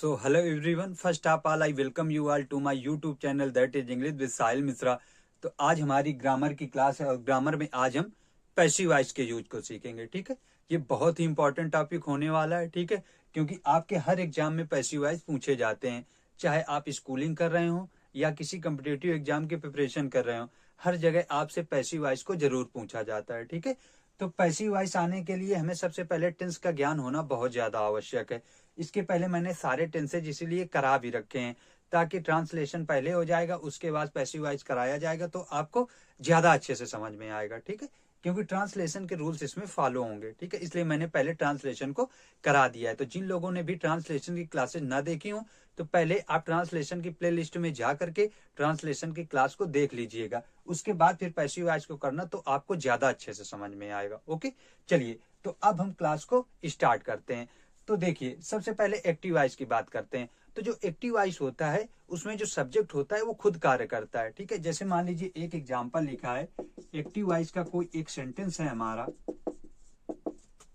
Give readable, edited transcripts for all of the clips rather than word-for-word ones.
So hello everyone. First of all, I welcome you all to my YouTube channel that is English with साहिल मिश्रा। तो आज हमारी grammar की class है और grammar में आज हम पैसिव वॉइस के यूज को सीखेंगे। ठीक है, ये बहुत ही इंपॉर्टेंट टॉपिक होने वाला है। ठीक है, क्योंकि आपके हर एग्जाम में पैसिव वॉइस पूछे जाते हैं, चाहे आप स्कूलिंग कर रहे हो या किसी कम्पिटेटिव एग्जाम की प्रिपरेशन कर रहे हो, हर जगह आपसे पैसिव वॉइस को जरूर पूछा जाता है। ठीक है, तो पैसिव वॉइस आने के लिए हमें सबसे पहले टेंस का ज्ञान होना बहुत ज्यादा आवश्यक है। इसके पहले मैंने सारे टेंसेज इसीलिए करा भी रखे हैं ताकि ट्रांसलेशन पहले हो जाएगा, उसके बाद पैसिव वॉइस कराया जाएगा तो आपको ज्यादा अच्छे से समझ में आएगा। ठीक है, क्योंकि ट्रांसलेशन के रूल्स इसमें फॉलो होंगे। ठीक है, इसलिए मैंने पहले ट्रांसलेशन को करा दिया है। तो जिन लोगों ने भी ट्रांसलेशन की क्लासेस ना देखी हो तो पहले आप ट्रांसलेशन की प्लेलिस्ट में जा करके ट्रांसलेशन की क्लास को देख लीजिएगा, उसके बाद फिर पैसिव वॉइस को करना तो आपको ज्यादा अच्छे से समझ में आएगा। ओके, चलिए तो अब हम क्लास को स्टार्ट करते हैं। तो देखिए, सबसे पहले एक्टिव वॉइस की बात करते हैं। तो जो एक्टिव वॉइस होता है उसमें जो सब्जेक्ट होता है वो खुद कार्य करता है। ठीक है, जैसे मान लीजिए एक एग्जांपल लिखा है, एक्टिव वॉइस का कोई एक सेंटेंस है हमारा,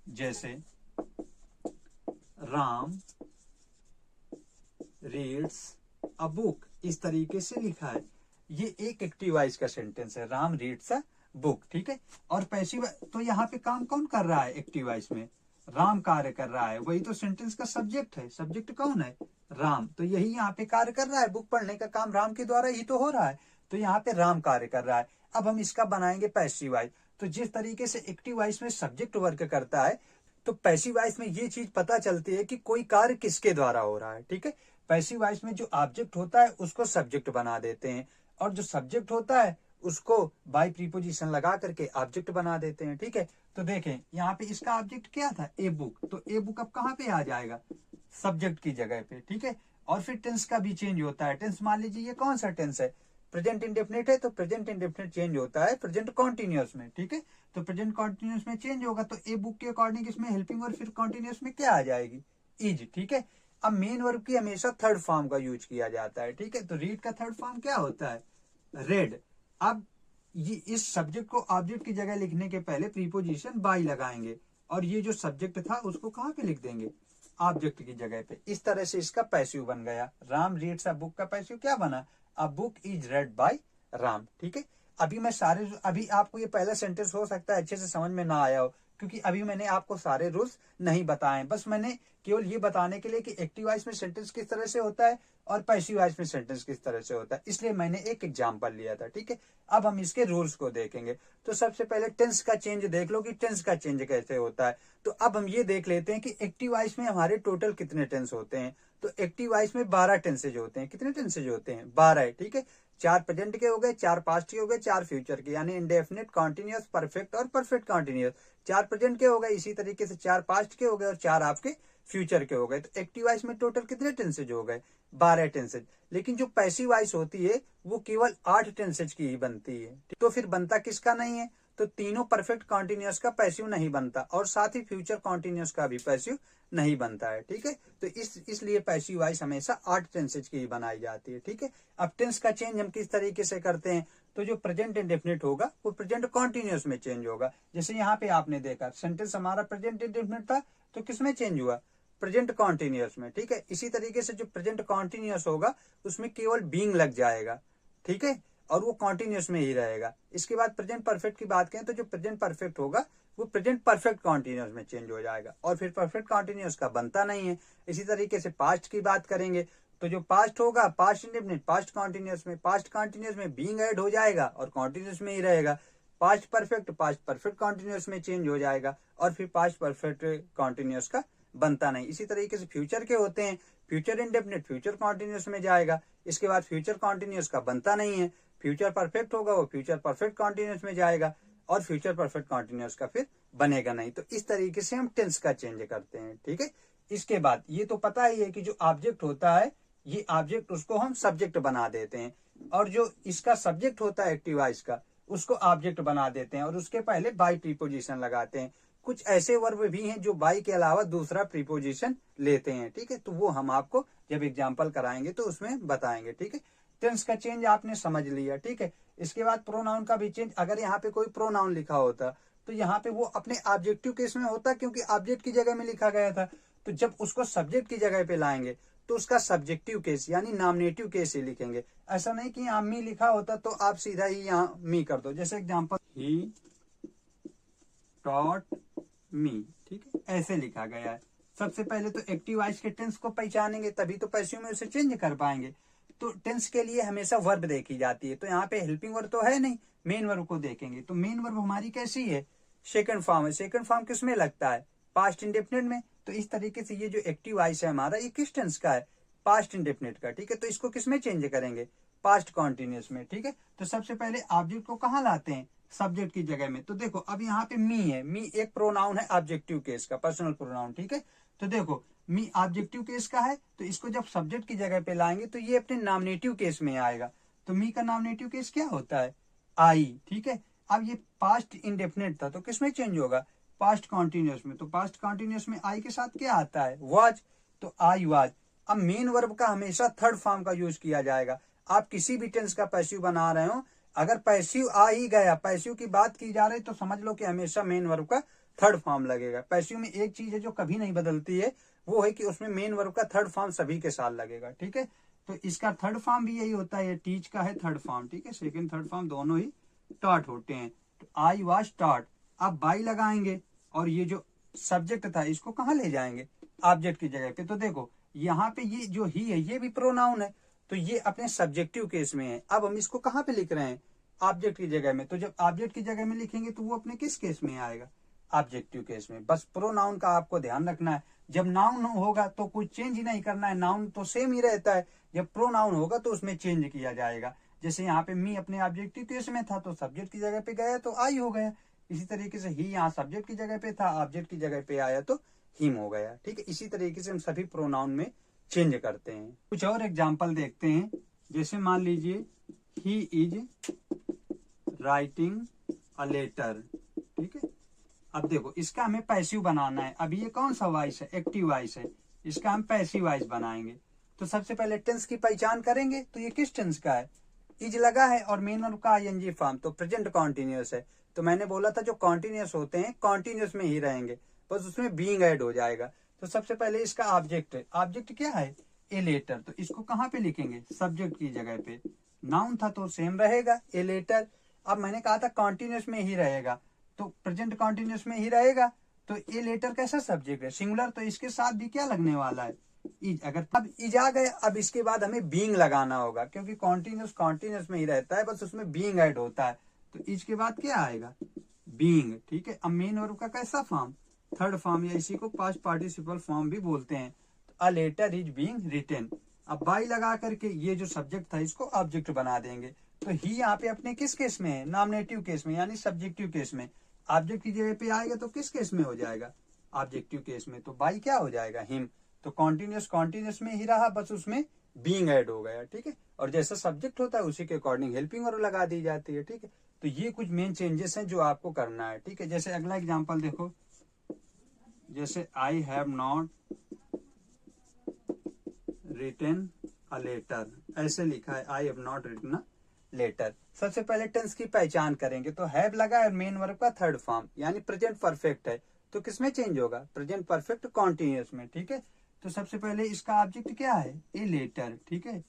जैसे राम रीड्स अ बुक, इस तरीके से लिखा है। ये एक एक्टिव वॉइस का सेंटेंस है, राम रीड्स अ बुक। ठीक है, और पैसिव तो यहाँ पे काम कौन कर रहा है? एक्टिव वॉइस में राम कार्य कर रहा है, वही तो सेंटेंस का सब्जेक्ट है। सब्जेक्ट कौन है? राम। तो यही यहाँ पे कार्य कर रहा है, बुक पढ़ने का काम राम के द्वारा ही तो हो रहा है, तो यहाँ पे राम कार्य कर रहा है। अब हम इसका बनाएंगे पैसिव वॉइस। तो जिस तरीके से एक्टिव वॉइस में सब्जेक्ट वर्क करता है, तो पैसिव वॉइस में ये चीज पता चलती है कि कोई कार्य किसके द्वारा हो रहा है। ठीक है, पैसिव वॉइस में जो ऑब्जेक्ट होता है उसको सब्जेक्ट बना देते हैं, और जो सब्जेक्ट होता है उसको बाय प्रीपोजिशन लगा करके ऑब्जेक्ट बना देते हैं। ठीक है, तो देखें यहाँ पे इसका ऑब्जेक्ट क्या था? A book. तो ए बुक अब कहाँ पे आ जाएगा? सब्जेक्ट की जगह पे। ठीक है, और फिर टेंस का भी चेंज होता है। टेंस मान लीजिए ये कौन सा टेंस है? प्रेजेंट इंडेफिनिट है, तो प्रेजेंट इंडेफिनिट चेंज होता है प्रेजेंट कॉन्टिन्यूअस में। ठीक है, तो प्रेजेंट कॉन्टिन्यूअस में चेंज होगा तो ए बुक के अकॉर्डिंग इसमें हेल्पिंग और फिर कॉन्टिन्यूअस में क्या आ जाएगी? इज। ठीक है, अब मेन वर्ब की हमेशा थर्ड फॉर्म का यूज किया जाता है। ठीक है, तो रीड का थर्ड फॉर्म क्या होता है? रेड। अब ये इस सब्जेक्ट को ऑब्जेक्ट की जगह लिखने के पहले प्रीपोजिशन बाय लगाएंगे, और ये जो सब्जेक्ट था उसको कहाँ पे लिख देंगे? ऑब्जेक्ट की जगह पे। इस तरह से इसका पैसिव बन गया। राम रीड्स अ बुक का पैसिव क्या बना? A book is read by Ram. ठीक है, अभी आपको ये पहला सेंटेंस हो सकता है अच्छे से समझ में ना आया हो, क्योंकि अभी मैंने आपको सारे रूल्स नहीं बताए, बस मैंने केवल ये बताने के लिए कि एक्टिव वॉइस में सेंटेंस किस तरह से होता है और पैसिव वॉइस में सेंटेंस किस तरह से होता है, इसलिए मैंने एक एग्जांपल लिया था। ठीक है, अब हम इसके रूल्स को देखेंगे। तो सबसे पहले टेंस का चेंज देख लो कि टेंस का चेंज कैसे होता है। तो अब हम ये देख लेते हैं कि एक्टिव वॉइस में हमारे टोटल कितने टेंस होते हैं। तो एक्टिव वॉइस में 12 टेंसेज होते हैं। कितने टेंसेज होते हैं? 12। ठीक है, 4 प्रेजेंट के हो गए, 4 पास्ट के हो गए, 4 फ्यूचर के, यानी इंडेफिनिट, कॉन्टिन्यूअस, परफेक्ट और परफेक्ट कॉन्टिन्यूअस। 4 प्रेजेंट के हो गए, इसी तरीके से 4 पास्ट के हो गए और 4 आपके फ्यूचर के हो गए। तो एक्टिव वॉइस में टोटल कितने टेंसेज हो गए? 12 टेंसेज। लेकिन जो पैसिव वॉइस होती है वो केवल 8 टेंसेज की ही बनती है। तो फिर बनता किसका नहीं है? तो तीनों परफेक्ट कॉन्टिन्यूअस का पैसिव नहीं बनता, और साथ ही फ्यूचर कॉन्टिन्यूअस का भी पैसिव नहीं बनता है। ठीक है, तो इसलिए पैसिव वॉइस हमेशा 8 टेंसेज की ही बनाई जाती है। ठीक है, अब टेंस का चेंज हम किस तरीके से करते हैं? तो जो प्रेजेंट इंडेफिनिट होगा वो प्रेजेंट कॉन्टिन्यूअस में चेंज होगा। जैसे यहाँ पे आपने देखा सेंटेंस हमारा प्रेजेंट इंडेफिनिट था, तो किसमें चेंज हुआ? प्रेजेंट कॉन्टिन्यूअस में। ठीक है, इसी तरीके से जो प्रेजेंट कॉन्टिन्यूअस होगा उसमें केवल बीइंग लग जाएगा। ठीक है, और वो कॉन्टिन्यूअस में ही रहेगा। इसके बाद प्रेजेंट परफेक्ट की बात करें तो जो प्रेजेंट परफेक्ट होगा वो प्रेजेंट परफेक्ट कॉन्टिन्यूअस में चेंज हो जाएगा, और फिर परफेक्ट कॉन्टिन्यूअस का बनता नहीं है। इसी तरीके से पास्ट की बात करेंगे तो जो पास्ट होगा पास्ट इंडेफिनिट पास्ट कॉन्टिन्यूअस में, पास्ट कॉन्टिन्यूअस में बीइंग ऐड हो जाएगा और कॉन्टिन्यूअस में ही रहेगा। पास्ट परफेक्ट कॉन्टिन्यूअस में चेंज हो जाएगा, और फिर पास्ट परफेक्ट कॉन्टिन्यूअस का बनता नहीं। इसी तरीके से फ्यूचर के होते हैं, फ्यूचर इंडेफिनिट फ्यूचर कॉन्टिन्यूअस में जाएगा, इसके बाद फ्यूचर कॉन्टिन्यूअस का बनता नहीं है। फ्यूचर परफेक्ट होगा वो फ्यूचर परफेक्ट कॉन्टिन्यूअस में जाएगा, और फ्यूचर परफेक्ट कॉन्टिन्यूअस का फिर बनेगा नहीं। तो इस तरीके से हम टेंस का चेंज करते हैं। ठीक है, इसके बाद ये तो पता ही है कि जो ऑब्जेक्ट होता है ये ऑब्जेक्ट उसको हम सब्जेक्ट बना देते हैं, और जो इसका सब्जेक्ट होता है एक्टिव वॉइस का उसको ऑब्जेक्ट बना देते हैं, और उसके पहले बाय प्रीपोजिशन लगाते हैं। कुछ ऐसे वर्ब भी हैं जो बाय के अलावा दूसरा प्रीपोजिशन लेते हैं। ठीक है, तो वो हम आपको जब एग्जाम्पल कराएंगे तो उसमें बताएंगे। ठीक है, टेंस का चेंज आपने समझ लिया। ठीक है, इसके बाद प्रोनाउन का भी चेंज। अगर यहाँ पे कोई प्रोनाउन लिखा होता तो यहाँ पे वो अपने ऑब्जेक्टिव केस में होता, क्योंकि ऑब्जेक्ट की जगह में लिखा गया था। तो जब उसको सब्जेक्ट की जगह पे लाएंगे तो उसका सब्जेक्टिव केस यानी नॉमिनेटिव केस ही लिखेंगे। ऐसा नहीं कि यहाँ मी लिखा होता तो आप सीधा ही यहाँ मी कर दो। जैसे एग्जांपल, ही टॉट मी, ठीक है, ऐसे लिखा गया है। सबसे पहले तो एक्टिव वॉइस के टेंस को पहचानेंगे, तभी तो पैसिव में उसे चेंज कर पाएंगे। तो टेंस के लिए हमेशा वर्ब देखी जाती है, तो यहाँ पे हेल्पिंग वर्ब तो है नहीं, मेन वर्ब को देखेंगे। तो मेन वर्ब हमारी कैसी है, सेकंड फॉर्म है। सेकंड फॉर्म किस में लगता है, पास्ट इंडेफिनिट में। तो इस तरीके से ये जो एक्टिव वॉइस है हमारा, ये किस टेंस का है, पास्ट इंडेफिनिट का, ठीक है। तो इसको किस में चेंज करेंगे, पास्ट कॉन्टिन्यूस में, ठीक है। तो सबसे पहले ऑब्जेक्ट को कहाँ लाते हैं, सब्जेक्ट की जगह में। तो देखो अब यहाँ पे मी है, मी एक प्रोनाउन है ऑब्जेक्टिव केस का, पर्सनल प्रोनाउन, ठीक है। तो देखो मी ऑब्जेक्टिव केस का है, तो इसको जब सब्जेक्ट की जगह पे लाएंगे तो ये अपने नॉमिनेटिव केस में आएगा। तो मी का नॉमिनेटिव केस क्या होता है, आई, ठीक है। अब ये पास्ट इंडेफिनिट था, तो किसमें चेंज होगा, पास्ट कॉन्टिन्यूस में। तो पास्ट कॉन्टिन्यूस में आई के साथ क्या आता है, वाज, तो आई वाज। अब मेन वर्ब का हमेशा थर्ड फॉर्म का यूज किया जाएगा। आप किसी भी टेंस का पैसिव बना रहे हो, अगर पैसिव आ ही गया, पैसिव की बात की जा रही, तो समझ लो कि हमेशा मेन वर्ब का थर्ड फॉर्म लगेगा। पैसिव में एक चीज है जो कभी नहीं बदलती है, वो है कि उसमें मेन वर्ब का थर्ड फॉर्म सभी के साथ लगेगा, ठीक है। तो इसका थर्ड फॉर्म भी यही होता है, टीच का है थर्ड फॉर्म, ठीक है। सेकंड थर्ड फॉर्म दोनों ही टॉट होते हैं। तो आई वाज टॉट, अब बाई लगाएंगे और ये जो सब्जेक्ट था इसको कहाँ ले जाएंगे, ऑब्जेक्ट की जगह पे। तो देखो यहाँ पे ये जो ही है ये भी प्रोनाउन है, तो ये अपने सब्जेक्टिव केस में है। अब हम इसको कहाँ पे लिख रहे हैं, ऑब्जेक्ट की जगह में। तो जब ऑब्जेक्ट की जगह में लिखेंगे तो वो अपने किस केस में आएगा, ऑब्जेक्टिव केस में। बस प्रोनाउन का आपको ध्यान रखना है, जब नाउन होगा तो कुछ चेंज ही नहीं करना है, नाउन तो सेम ही रहता है। जब प्रोनाउन होगा तो उसमें चेंज किया जाएगा। जैसे यहाँ पे मी अपने ऑब्जेक्टिव केस में था, तो सब्जेक्ट की जगह पे गया तो आई हो गया। इसी तरीके से ही यहाँ सब्जेक्ट की जगह पे था, ऑब्जेक्ट की जगह पे आया तो हिम हो गया, ठीक है। इसी तरीके से हम सभी प्रोनाउन में चेंज करते हैं। कुछ और एग्जाम्पल देखते हैं। जैसे मान लीजिए, he is writing a letter, ठीक है। अब देखो इसका हमें पैसिव बनाना है। अब ये कौन सा वॉइस है, एक्टिव वॉइस है, इसका हम पैसिव वॉइस बनाएंगे। तो सबसे पहले टेंस की पहचान करेंगे, तो ये किस टेंस का है, इज लगा है और मेन वर्ब का आईएनजी फॉर्म, तो प्रेजेंट कॉन्टिन्यूअस है। तो मैंने बोला था जो कॉन्टिन्यूअस होते हैं कॉन्टिन्यूअस में ही रहेंगे, बस उसमें बीइंग ऐड हो जाएगा। तो सबसे पहले इसका ऑब्जेक्ट है, ऑब्जेक्ट क्या है, ए लेटर। तो इसको कहाँ पे लिखेंगे, सब्जेक्ट की जगह पे। नाउन था तो सेम रहेगा, ए लेटर। अब मैंने कहा था कॉन्टिन्यूअस में ही रहेगा, तो प्रेजेंट कॉन्टिन्यूअस में ही रहेगा। तो ए लेटर कैसा सब्जेक्ट है, सिंगुलर, तो इसके साथ भी क्या लगने वाला है, इज। अगर अब इज आ गए, अब इसके बाद हमें बीइंग लगाना होगा, क्योंकि कॉन्टिन्यूस कॉन्टिन्यूस में ही रहता है, बस उसमें बीइंग ऐड होता है। तो इज के बाद क्या आएगा, बीइंग, ठीक है। अब मेन वर्ब का कैसा फॉर्म, थर्ड फॉर्म, या इसी को पास्ट पार्टिसिपल फॉर्म भी बोलते हैं। तो a letter is being written. अब बाई लगा करके ये जो सब्जेक्ट था इसको ऑब्जेक्ट बना देंगे। तो ही यहाँ पे अपने किस केस में है, नॉमिनेटिव केस में, यानी सब्जेक्टिव केस में। ऑब्जेक्ट की जगह पे आएगा तो किस केस में हो जाएगा, ऑब्जेक्टिव केस में। तो बाई क्या हो जाएगा, हिम। तो कॉन्टिन्यूस कॉन्टिन्यूस में ही रहा, बस उसमें बीइंग ऐड हो गया, ठीक है। और जैसा सब्जेक्ट होता है उसी के अकॉर्डिंग हेल्पिंग वर्ब लगा दी जाती है, ठीक है। तो ये कुछ मेन चेंजेस हैं जो आपको करना है, ठीक है। जैसे अगला एग्जांपल देखो, जैसे I have not written a letter, ऐसे लिखा है, I have not written a letter. सबसे पहले टेंस की पहचान करेंगे, तो हैव लगा है मेन वर्ब का थर्ड फॉर्म, यानी प्रेजेंट परफेक्ट है, तो किसमें चेंज होगा, प्रेजेंट परफेक्ट कॉन्टिन्यूअस में, ठीक है। तो सबसे पहले इसका ऑब्जेक्ट क्या है, ए लेटर, ठीक है।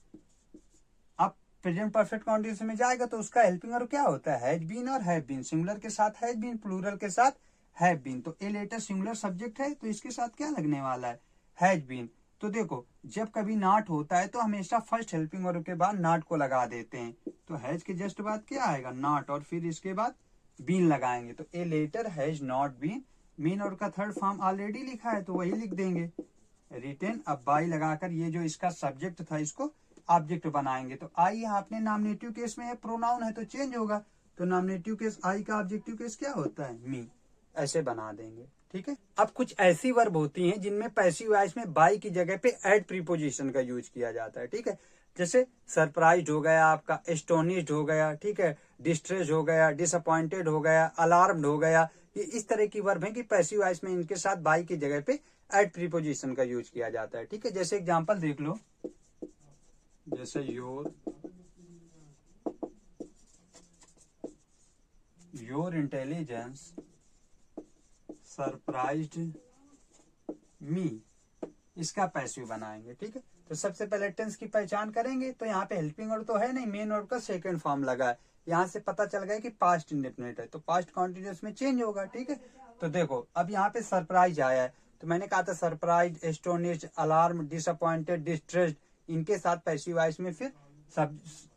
अब प्रेजेंट परफेक्ट कॉन्टिन्यूअस में जाएगा तो उसका हेल्पिंग वर्ब क्या होता है, हैज बीन और हैव बीन। सिंगुलर के साथ हैज बीन, प्लूरल के साथ हैव बीन। तो ए लेटर सिंगुलर सब्जेक्ट है, तो इसके साथ क्या लगने वाला है, हैज बीन। तो देखो जब कभी नॉट होता है तो हमेशा फर्स्ट हेल्पिंग वर्ब के बाद नॉट को लगा देते हैं। तो हैज के जस्ट बाद क्या आएगा, नॉट, और फिर इसके बाद बीन लगाएंगे। तो a letter has not been, main verb का थर्ड फॉर्म ऑलरेडी लिखा है तो वही लिख देंगे, रिटेन। अब बाई लगाकर ये जो इसका सब्जेक्ट था इसको ऑब्जेक्ट बनाएंगे। तो आई यहाँ अपने नॉमिनेटिव केस में है, प्रोनाउन है तो चेंज होगा। तो नॉमिनेटिव केस आई का ऑब्जेक्टिव केस क्या होता है, मी। ऐसे बना देंगे, ठीक है। अब कुछ ऐसी वर्ब होती हैं जिनमें पैसिव वॉइस में बाई की जगह पे एड प्रीपोजिशन का यूज किया जाता है, ठीक है। जैसे सरप्राइज्ड हो गया आपका, एस्टोनिश्ड हो गया, ठीक है, डिस्ट्रेस्ड हो गया, डिसअपॉइंटेड हो गया, अलार्म्ड हो गया। ये इस तरह की वर्ब है कि पैसिव वॉइस में इनके साथ बाई की जगह पे एड प्रीपोजिशन का यूज किया जाता है, ठीक है। जैसे एग्जांपल देख लो, जैसे योर इंटेलिजेंस सरप्राइज्ड मी, इसका पैसिव बनाएंगे, ठीक है। तो सबसे पहले टेंस की पहचान करेंगे तो यहाँ पे हेल्पिंग वर्ब तो है नहीं, मेन वर्ब का सेकंड फॉर्म लगा है। यहाँ से पता चल गया कि पास्ट इंडेफिनिट है, तो पास्ट कॉन्टिन्यूअस में चेंज होगा। ठीक है, तो देखो अब यहाँ पे सरप्राइज आया है, तो मैंने कहा था surprise, astonished, alarm, disappointed, distressed, इनके साथ पैसिव वॉइस में फिर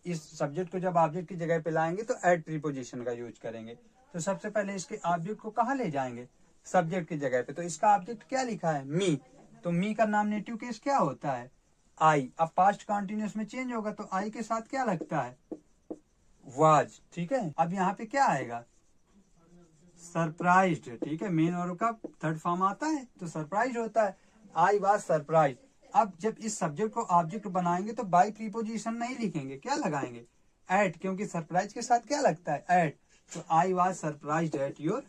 इस सब्जेक्ट को जब ऑब्जेक्ट की जगह पे लाएंगे तो एड प्रीपोजिशन का यूज करेंगे। तो सबसे पहले इसके ऑब्जेक्ट को कहाँ ले जाएंगे, सब्जेक्ट की जगह पे। तो इसका ऑब्जेक्ट क्या लिखा है, मी, तो मी का नॉमिनेटिव केस क्या होता है, आई। अब पास्ट कॉन्टिन्यूअस में चेंज होगा तो आई के साथ क्या लगता है, वाज। ठीक है, अब यहाँ पे क्या आएगा, सरप्राइज्ड। ठीक है, मेन वर्ब का थर्ड फॉर्म आता है तो सरप्राइज होता है, आई वाज सरप्राइज। अब जब इस सब्जेक्ट को ऑब्जेक्ट बनाएंगे तो बाई प्रीपोजिशन नहीं लिखेंगे, क्या लगाएंगे, एट, क्योंकि सरप्राइज के साथ क्या लगता है, एट। तो I was surprised at your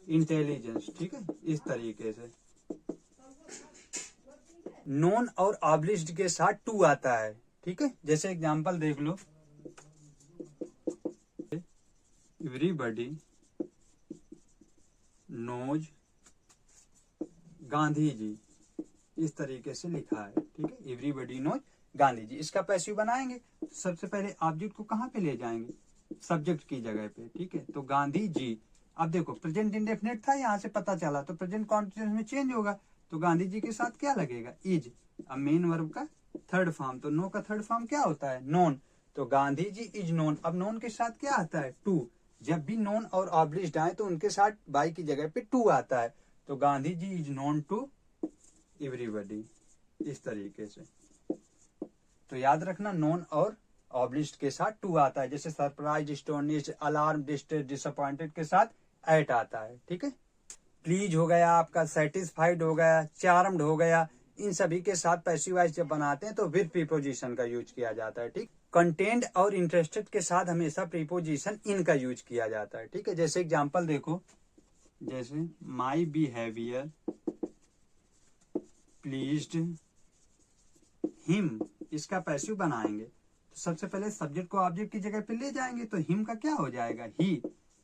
intelligence. ठीक है, इस तरीके से। नोन और ऑब्लिश्ड के साथ टू आता है। ठीक है, जैसे एग्जांपल देख लो, एवरीबॉडी नोज गांधी जी, इस तरीके से लिखा है। ठीक है, एवरीबॉडी नोज गांधी जी। इसका पैसिव बनाएंगे तो सबसे पहले ऑब्जेक्ट को कहाँ पे ले जाएंगे, सब्जेक्ट की जगह पे। ठीक है, तो गांधी जी। अब देखो प्रेजेंट इंडेफिनिट था, यहाँ से पता चला, तो प्रेजेंट कॉन्टिन्यूअस में चेंज होगा तो गांधी जी के साथ क्या लगेगा, इज। अब मेन वर्ब का थर्ड फॉर्म, तो नो का थर्ड फॉर्म क्या होता है, नोन, तो गांधी जी इज नोन। अब नोन के साथ क्या आता है, टू। जब भी नोन और ऑब्लिश्ड आए तो उनके साथ बाई की जगह पे टू आता है, तो Gandhi ji is known to everybody, इस तरीके से। तो याद रखना, नोन और ऑब्लिश्ड के साथ टू आता है, जैसे surprise, astonished, alarm, distressed, disappointed के साथ एट आता है। ठीक है, प्लीज हो गया आपका, सेटिस्फाइड हो गया, चार्म्ड हो गया, इन सभी के साथ पैसिव वॉइस जब बनाते हैं तो विद प्रीपोजिशन का यूज किया जाता है। ठीक, कंटेंट और इंटरेस्टेड के साथ हमेशा प्रीपोजिशन इन का यूज किया जाता है। ठीक है, जैसे एग्जांपल देखो, जैसे माई बिहेवियर प्लीज्ड हिम, इसका पैसिव बनाएंगे तो सबसे पहले सब्जेक्ट को ऑब्जेक्ट की जगह पे ले जाएंगे, तो हिम का क्या हो जाएगा, ही,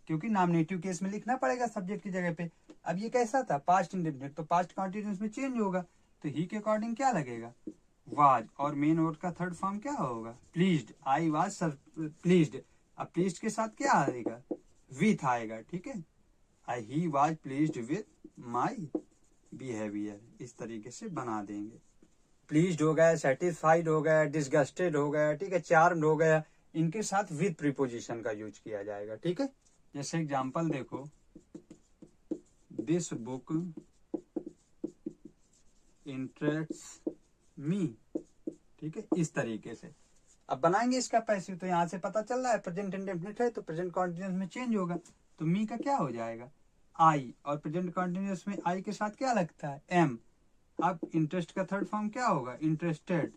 क्योंकि नॉमिनेटिव केस में लिखना पड़ेगा सब्जेक्ट की जगह पे। अब ये कैसा था, पास्ट इंडेफिनिट, तो पास्ट कॉन्टिन्यूअस में चेंज होगा तो ही के अकॉर्डिंग क्या लगेगा, वाज। और मेन वर्ड का थर्ड फॉर्म क्या होगा, प्लीज्ड, आई वाज प्लीज्ड। अब प्लीज्ड के साथ क्या आएगा, विथ आएगा। ठीक है, I he was pleased with my behaviour, इस तरीके से बना देंगे। प्लीज्ड हो गया, सेटिस्फाइड हो गया, डिसगस्टेड हो गया, ठीक है, चार्म्ड हो गया, इनके साथ विद प्रीपोजिशन का यूज किया जाएगा। ठीक है, जैसे एग्जांपल देखो, दिस बुक इंटरेस्ट्स मी। ठीक है, इस तरीके से अब बनाएंगे इसका पैसिव। तो यहाँ से पता चल रहा है प्रेजेंट इंडेफिनिट है तो प्रेजेंट कॉन्टिन्यूअस में चेंज होगा, तो मी का क्या हो जाएगा, आई, और प्रेजेंट कॉन्टिन्यूअस में आई के साथ क्या लगता है, एम। अब इंटरेस्ट का थर्ड फॉर्म क्या होगा, इंटरेस्टेड,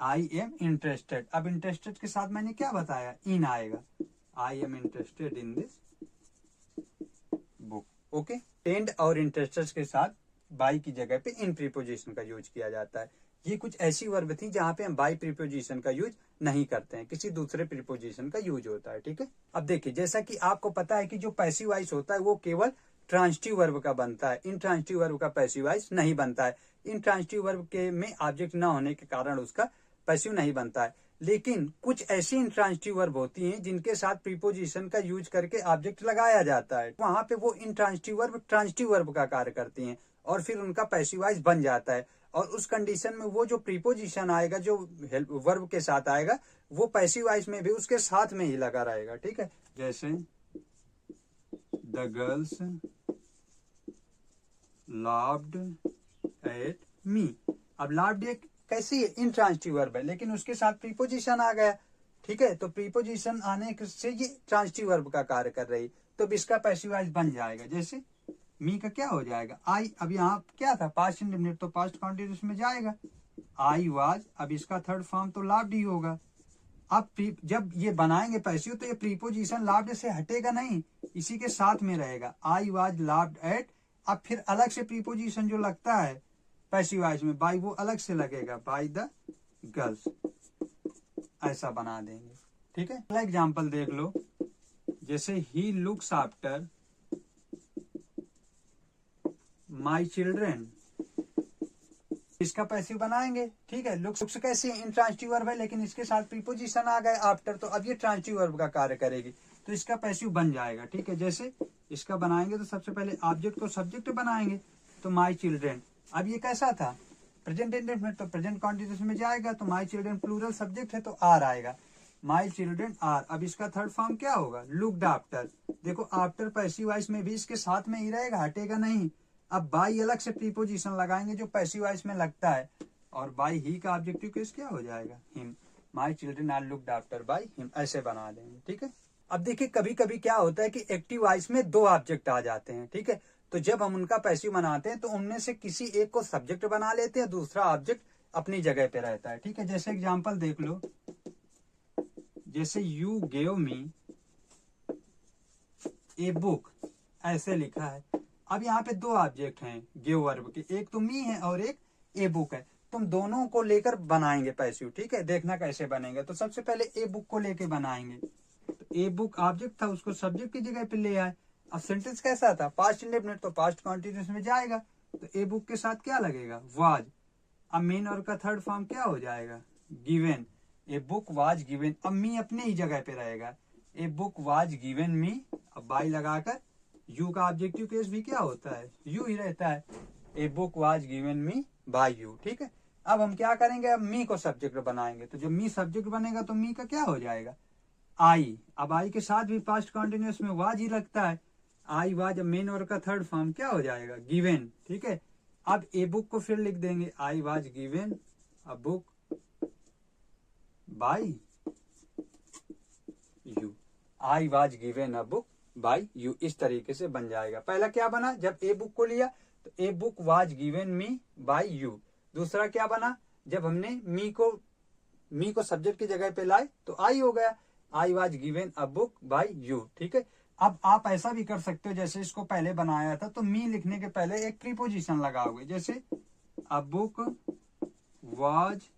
आई एम इंटरेस्टेड। अब इंटरेस्टेड के साथ मैंने क्या बताया, इन आएगा, I am interested in this book. Okay, tend और इंटरेस्टेड के साथ बाई की जगह पे इन प्रीपोजिशन का यूज किया जाता है। ये कुछ ऐसी वर्ब थी जहां पे हम बाई प्रीपोजिशन का यूज नहीं करते हैं, किसी दूसरे प्रीपोजिशन का यूज होता है। ठीक है, अब देखिए, जैसा कि आपको पता है कि जो पैसिव वॉइस होता है वो केवल ट्रांजिटिव वर्ब का बनता है, इंट्रांजिटिव वर्ब का पैसिव वॉइस नहीं बनता है। इंट्रांजिटिव वर्ब के में ऑब्जेक्ट न होने के कारण उसका पैसिव नहीं बनता है। लेकिन कुछ ऐसी इंट्रांजिटिव वर्ब होती हैं जिनके साथ प्रीपोजिशन का यूज करके ऑब्जेक्ट लगाया जाता है, वहां पे वो इंट्रांजिटिव वर्ब ट्रांजिटिव वर्ब का कार्य करती हैं और फिर उनका पैसिव वॉइस बन जाता है। और उस कंडीशन में वो जो प्रीपोजिशन आएगा, जो वर्ब के साथ आएगा, वो पैसिव वॉइस में भी उसके साथ में ही लगा रहेगा। ठीक है, जैसे the girls laughed at me. अब लाफ्ड एक कैसी है, इंट्रांजिटिव वर्ब है, लेकिन उसके साथ प्रीपोजिशन आ गया। ठीक है, तो प्रीपोजिशन आने से ये ट्रांजिटिव वर्ब का कार्य कर रही, तो इसका पैसिव वॉइस बन जाएगा। जैसे मी का क्या हो जाएगा, आई। अब यहाँ क्या था, पास्ट इंडेफिनिट, तो पास्ट कॉन्टिन्यूअस में जाएगा, आई वाज। अब इसका थर्ड फॉर्म तो लाफ्ड ही होगा। अब जब ये बनाएंगे पैसिव तो ये प्रीपोजिशन लाफ्ड से हटेगा नहीं, इसी के साथ में रहेगा, आई वाज लाफ्ड एट। अब फिर अलग से प्रीपोजिशन जो लगता है पैसिव वॉइस में, बाय, वो अलग से लगेगा, बाय द गर्ल्स, ऐसा बना देंगे। ठीक है, अगला एग्जांपल देख लो, जैसे he looks after my children इसका पैसिव बनाएंगे, ठीक है। लुक्स कैसे इंट्रांजिटिव वर्ब है, लेकिन इसके साथ प्रीपोजिशन आ गए आफ्टर, तो अब ये ट्रांजिटिव वर्ब का कार्य करेगी, तो इसका पैसिव बन जाएगा, ठीक है। जैसे इसका बनाएंगे तो सबसे पहले ऑब्जेक्ट को सब्जेक्ट बनाएंगे, तो माई चिल्ड्रेन। अब ये कैसा था, प्रेजेंट इंडेफिनिट, तो प्रेजेंट कॉन्टिन्यूस में जाएगा, तो माई चिल्ड्रेन प्लूरल सब्जेक्ट है तो आर आएगा, माई चिल्ड्रेन आर। अब इसका थर्ड फॉर्म क्या होगा, लुक्ड आफ्टर। देखो आफ्टर पैसिव वॉइस में भी इसके साथ में ही रहेगा, हटेगा नहीं। अब बाई अलग से प्रीपोजिशन लगाएंगे जो पैसिव वॉइस में लगता है, और बाई ही का ऑब्जेक्टिव केस क्या हो जाएगा, him. My children are looked after by him, ऐसे बना देंगे, ठीक है। अब देखिए कभी कभी क्या होता है कि एक्टिव वॉइस में दो ऑब्जेक्ट आ जाते हैं, ठीक है। तो जब हम उनका पैसिव बनाते हैं तो उनमें से किसी एक को सब्जेक्ट बना लेते हैं, दूसरा ऑब्जेक्ट अपनी जगह पे रहता है, ठीक है। जैसे एग्जांपल देख लो, जैसे you gave me a book, ऐसे लिखा है। अब यहाँ पे दो ऑब्जेक्ट हैं गिव वर्ब के, एक तो मी है और एक ए बुक है। तुम दोनों को लेकर बनाएंगे पैसिव, ठीक है। देखना कैसे बनेगा, तो सबसे पहले ए बुक को लेके बनाएंगे। तो ए बुक ऑब्जेक्ट था, उसको सब्जेक्ट की जगह पे ले आए। अब सेंटेंस कैसा था, पास्ट इंडेफिनिट, तो पास्ट कॉन्टिन्यूस में जाएगा, तो ए बुक के साथ क्या लगेगा, वाज। अब मेन और का थर्ड फॉर्म क्या हो जाएगा, given. A book was given, अब मी अपने ही जगह पे रहेगा, ए बुक वाज गिवन मी। अब बाई लगाकर यू का ऑब्जेक्टिव केस भी क्या होता है, यू ही रहता है, a book was given me by you, ठीक है। अब हम क्या करेंगे, अब मी को सब्जेक्ट बनाएंगे, तो जब मी सब्जेक्ट बनेगा तो मी का क्या हो जाएगा, आई। अब आई के साथ भी पास्ट कॉन्टिन्यूस में वाज ही लगता है, आई वाज। अब मेन और का थर्ड फॉर्म क्या हो जाएगा, गिवन, ठीक है। अब ए बुक को फिर लिख देंगे, I was given a book by you, I was given a book by you, इस तरीके से बन जाएगा। पहला क्या बना, जब ए बुक को लिया तो a book was given me by you. दूसरा क्या बना, जब हमने मी को सब्जेक्ट की जगह पे लाए तो आई हो गया, I was given a book by you, ठीक है। अब आप ऐसा भी कर सकते हो, जैसे इसको पहले बनाया था तो मी लिखने के पहले एक प्रीपोजिशन लगाओगे, जैसे a book was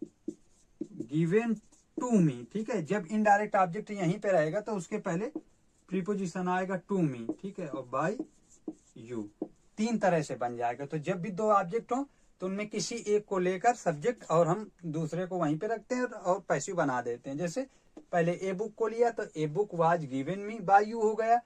given to me, ठीक है। जब इनडायरेक्ट ऑब्जेक्ट यहीं पे रहेगा तो उसके पहले प्रीपोजिशन आएगा टू मी, ठीक है, और बाय यू। तीन तरह से बन जाएगा। तो जब भी दो ऑब्जेक्ट हो तो उनमें किसी एक को लेकर सब्जेक्ट और हम दूसरे को वहीं पे रखते हैं और पैसिव बना देते हैं। जैसे पहले ए बुक को लिया तो a book was given me by you हो गया,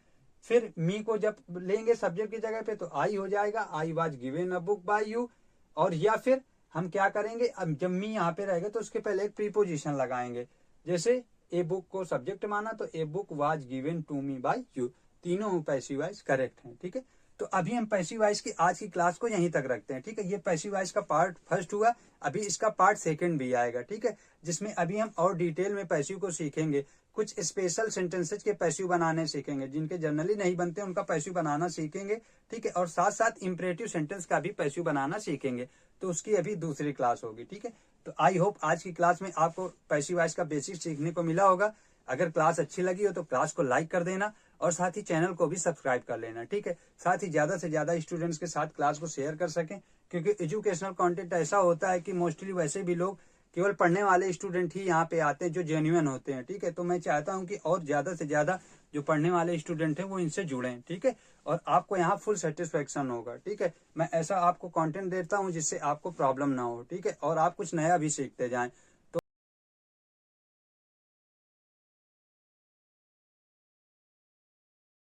फिर मी को जब लेंगे सब्जेक्ट की जगह पे तो आई हो जाएगा, I was given a book by you. और या फिर हम क्या करेंगे, अब जब मी यहाँ पे रहेगा तो उसके पहले एक प्रीपोजिशन लगाएंगे, जैसे ए बुक को सब्जेक्ट माना तो a book was given to me by you. तीनों पैसिव वॉइस करेक्ट हैं, ठीक है। तो अभी हम पैसिव वॉइस की आज की क्लास को यहीं तक रखते हैं, ठीक है। ये पैसिव वॉइस का पार्ट फर्स्ट हुआ, अभी इसका पार्ट सेकंड भी आएगा, ठीक है, जिसमें अभी हम और डिटेल में पैसिव को सीखेंगे। कुछ स्पेशल सेंटेंसेज के पैसिव बनाने सीखेंगे, जिनके जनरली नहीं बनते उनका पैसिव बनाना सीखेंगे, ठीक है। और साथ साथ इंपरेटिव सेंटेंस का भी पैसिव बनाना सीखेंगे, तो उसकी अभी दूसरी क्लास होगी, ठीक है। तो आई होप आज की क्लास में आपको पैसिव वॉइस का बेसिक सीखने को मिला होगा। अगर क्लास अच्छी लगी हो तो क्लास को लाइक कर देना और साथ ही चैनल को भी सब्सक्राइब कर लेना, ठीक है। साथ ही ज्यादा से ज्यादा स्टूडेंट्स के साथ क्लास को शेयर कर सकें, क्योंकि एजुकेशनल कंटेंट ऐसा होता है कि मोस्टली वैसे भी लोग केवल पढ़ने वाले स्टूडेंट ही यहाँ पे आते हैं जो जेन्युइन होते हैं, ठीक है। तो मैं चाहता हूँ कि और ज्यादा से ज्यादा जो पढ़ने वाले स्टूडेंट हैं वो इनसे जुड़ें, ठीक है, और आपको यहाँ फुल सेटिस्फेक्शन होगा, ठीक है। मैं ऐसा आपको कंटेंट देता हूँ जिससे आपको प्रॉब्लम ना हो, ठीक है, और आप कुछ नया भी सीखते जाएं।